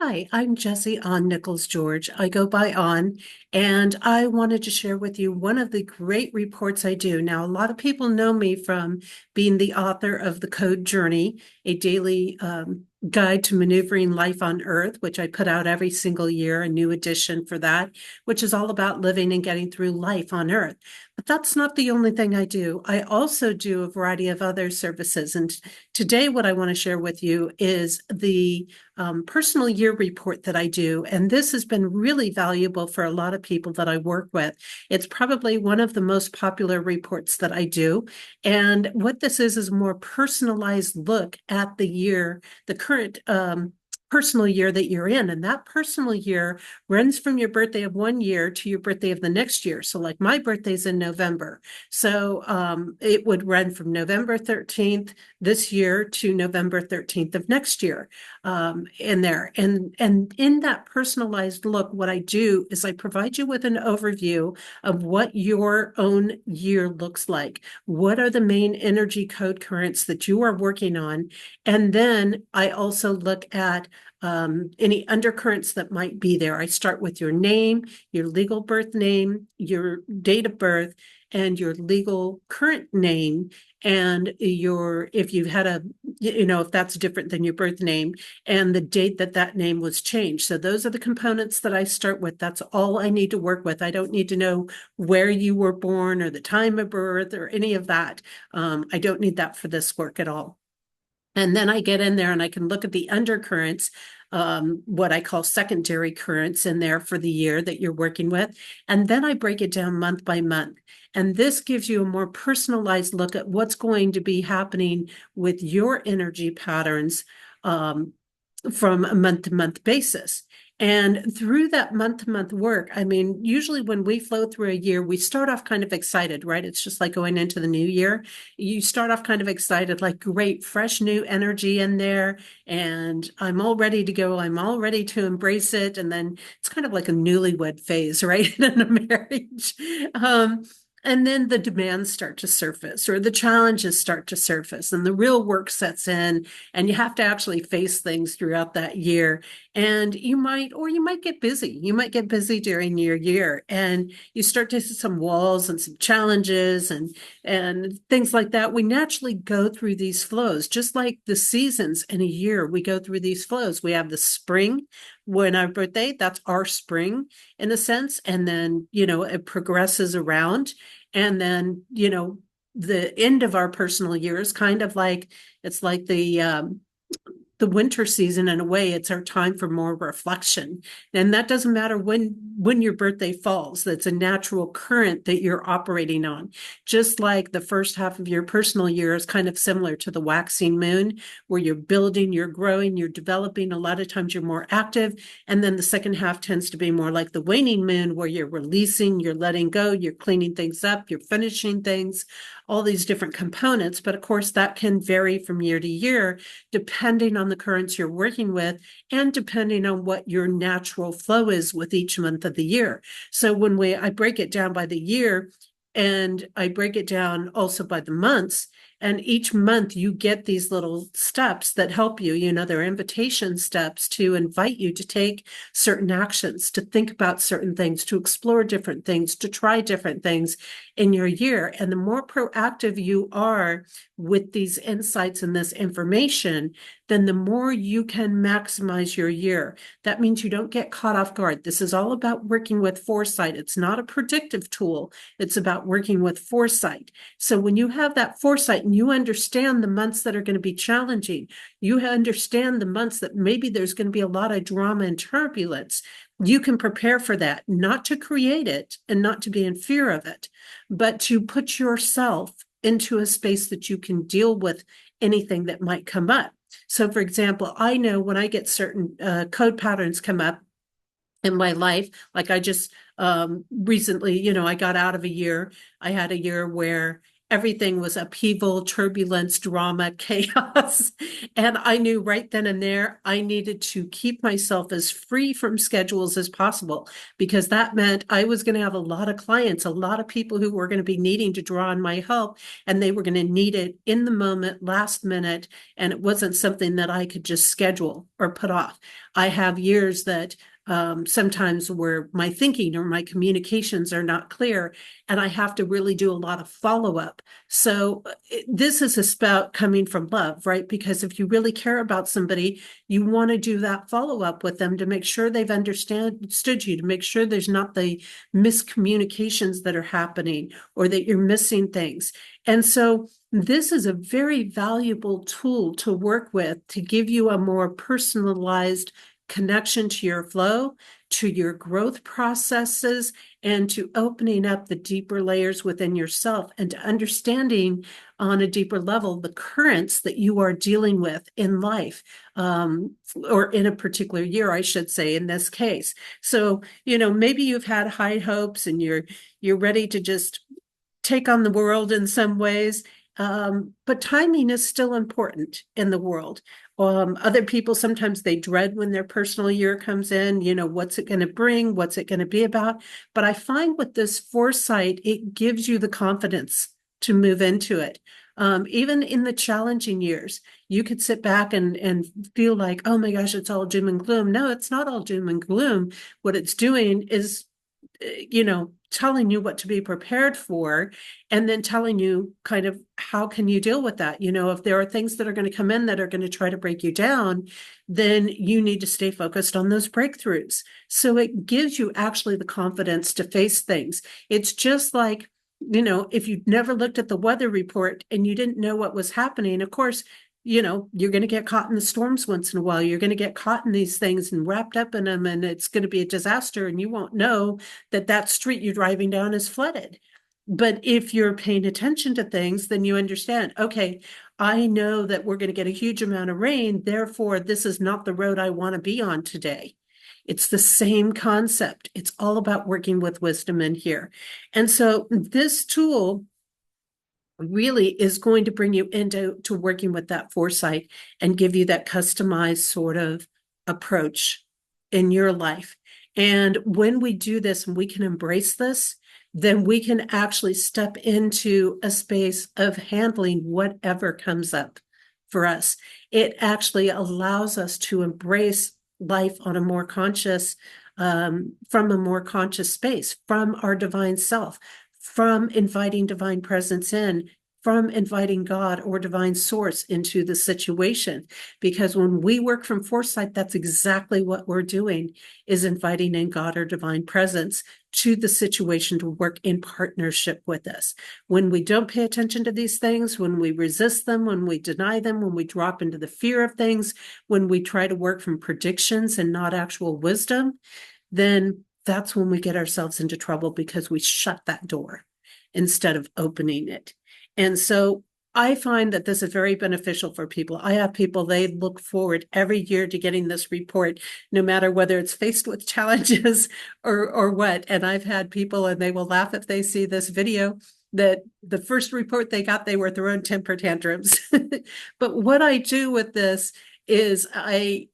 Hi, I'm Jessie on Nichols George. I go by on, and I wanted to share with you one of the great reports I do. Now, a lot of people know me from being the author of The Code Journey, a daily guide to maneuvering life on Earth, which I put out every single year, a new edition for that, which is all about living and getting through life on Earth. But that's not the only thing I do. I also do a variety of other services. And today, what I want to share with you is the personal year report that I do. And this has been really valuable for a lot of people that I work with. It's probably one of the most popular reports that I do. And what this is a more personalized look at the year, the current personal year that you're in. And that personal year runs from your birthday of one year to your birthday of the next year. So, like my birthday's in November. So, it would run from November 13th this year to November 13th of next year in there. And in that personalized look, what I do is I provide you with an overview of what your own year looks like. What are the main energy code currents that you are working on? And then I also look at any undercurrents that might be there. I start with your name, your legal birth name, your date of birth, and your legal current name, and if you've had if that's different than your birth name, and the date that that name was changed. So those are the components that I start with. That's all I need to work with. I don't need to know where you were born or the time of birth or any of that. I don't need that for this work at all. And then I get in there and I can look at the undercurrents, what I call secondary currents in there for the year that you're working with. And then I break it down month by month. And this gives you a more personalized look at what's going to be happening with your energy patterns from a month to month basis. And through that month to month work, I mean, usually when we flow through a year, we start off kind of excited, right? It's just like going into the new year. You start off kind of excited, like great, fresh new energy in there. And I'm all ready to go. I'm all ready to embrace it. And then it's kind of like a newlywed phase, right? In a marriage. And then the demands start to surface, or the challenges start to surface, and the real work sets in, and you have to actually face things throughout that year. And you might get busy. You might get busy during your year, and you start to hit some walls and some challenges and things like that. We naturally go through these flows, just like the seasons in a year. We go through these flows. We have the spring. When our birthday, that's our spring in a sense. And then, it progresses around. And then, the end of our personal year is kind of like, it's like the winter season. In a way, it's our time for more reflection. And that doesn't matter when your birthday falls. That's a natural current that you're operating on. Just like the first half of your personal year is kind of similar to the waxing moon, where you're building, you're growing, you're developing. A lot of times you're more active. And then the second half tends to be more like the waning moon, where you're releasing, you're letting go, you're cleaning things up, you're finishing things, all these different components. But of course, that can vary from year to year, depending on the currents you're working with and depending on what your natural flow is with each month of the year. So I break it down by the year, and I break it down also by the months. And each month you get these little steps that help you. They're invitation steps to invite you to take certain actions, to think about certain things, to explore different things, to try different things in your year. And the more proactive you are with these insights and this information, then the more you can maximize your year. That means you don't get caught off guard. This is all about working with foresight. It's not a predictive tool. It's about working with foresight. So when you have that foresight and you understand the months that are going to be challenging, you understand the months that maybe there's going to be a lot of drama and turbulence, you can prepare for that, not to create it and not to be in fear of it, but to put yourself into a space that you can deal with anything that might come up. So, for example, I know when I get certain code patterns come up in my life, like I just recently, I got out of a year. I had a year where everything was upheaval, turbulence, drama, chaos. And I knew right then and there I needed to keep myself as free from schedules as possible, because that meant I was going to have a lot of clients, a lot of people who were going to be needing to draw on my help, and they were going to need it in the moment, last minute. And it wasn't something that I could just schedule or put off. I have years that sometimes where my thinking or my communications are not clear, and I have to really do a lot of follow up. So this is about coming from love, right? Because if you really care about somebody, you want to do that follow up with them to make sure they've understood you, to make sure there's not the miscommunications that are happening or that you're missing things. And so this is a very valuable tool to work with to give you a more personalized connection to your flow, to your growth processes, and to opening up the deeper layers within yourself and to understanding on a deeper level the currents that you are dealing with in life, or in a particular year, I should say, in this case. So, maybe you've had high hopes and you're ready to just take on the world in some ways. But timing is still important in the world. Other people, sometimes they dread when their personal year comes in, what's it going to bring? What's it going to be about? But I find with this foresight, it gives you the confidence to move into it. Even in the challenging years, you could sit back and feel like, oh my gosh, it's all doom and gloom. No, it's not all doom and gloom. What it's doing is telling you what to be prepared for, and then telling you kind of how can you deal with that. If there are things that are going to come in that are going to try to break you down, then you need to stay focused on those breakthroughs. So it gives you actually the confidence to face things. It's just like, if you'd never looked at the weather report and you didn't know what was happening, of course, you're going to get caught in the storms once in a while. You're going to get caught in these things and wrapped up in them, and it's going to be a disaster, and you won't know that street you're driving down is flooded. But if you're paying attention to things, then you understand, okay, I know that we're going to get a huge amount of rain. Therefore, this is not the road I want to be on today. It's the same concept. It's all about working with wisdom in here. And so this tool really is going to bring you into working with that foresight and give you that customized sort of approach in your life. And when we do this and we can embrace this, then we can actually step into a space of handling whatever comes up for us. It actually allows us to embrace life on a more conscious, from a more conscious space, from our divine self, from inviting divine presence in, from inviting God or divine source into the situation. Because when we work from foresight, that's exactly what we're doing, is inviting in God or divine presence to the situation to work in partnership with us. When we don't pay attention to these things, when we resist them, when we deny them, when we drop into the fear of things, when we try to work from predictions and not actual wisdom, then that's when we get ourselves into trouble, because we shut that door instead of opening it. And so I find that this is very beneficial for people. I have people, they look forward every year to getting this report, no matter whether it's faced with challenges or what. And I've had people, and they will laugh if they see this video, that the first report they got, they were throwing temper tantrums. But what I do with this is I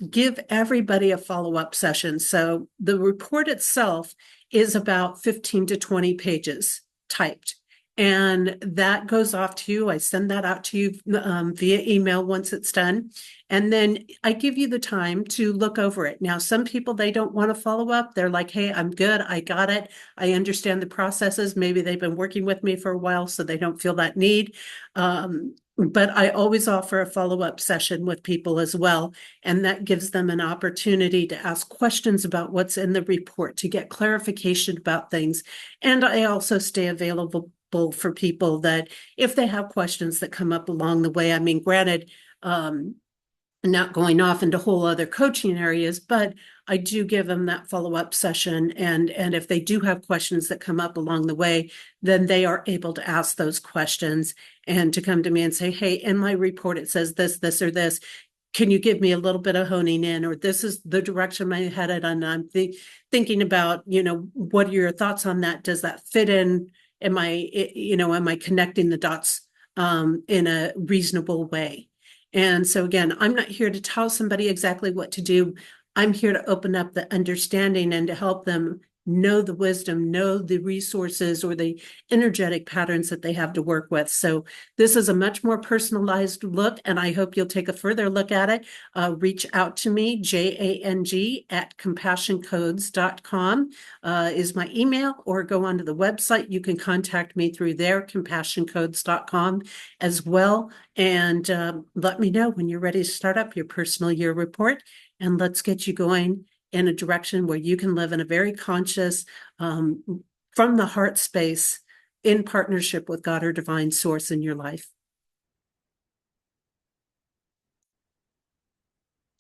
give everybody a follow-up session. So the report itself is about 15 to 20 pages typed. And that goes off to you. I send that out to you via email once it's done. And then I give you the time to look over it. Now, some people, they don't want to follow up. They're like, hey, I'm good. I got it. I understand the processes. Maybe they've been working with me for a while, so they don't feel that need. But I always offer a follow-up session with people as well. And that gives them an opportunity to ask questions about what's in the report, to get clarification about things. And I also stay available for people that if they have questions that come up along the way. I mean, granted, not going off into whole other coaching areas, but I do give them that follow-up session. And if they do have questions that come up along the way, then they are able to ask those questions and to come to me and say, hey, in my report, it says this, this, or this. Can you give me a little bit of honing in, or this is the direction I'm headed, and I'm thinking about, what are your thoughts on that? Does that fit in am I connecting the dots in a reasonable way? And so again, I'm not here to tell somebody exactly what to do. I'm here to open up the understanding and to help them know the wisdom, know the resources or the energetic patterns that they have to work with. So this is a much more personalized look, and I hope you'll take a further look at it. Reach out to me, jang@compassioncodes.com is my email, or go onto the website. You can contact me through there, compassioncodes.com as well. And let me know when you're ready to start up your personal year report, and let's get you going in a direction where you can live in a very conscious, from the heart space in partnership with God or divine source in your life.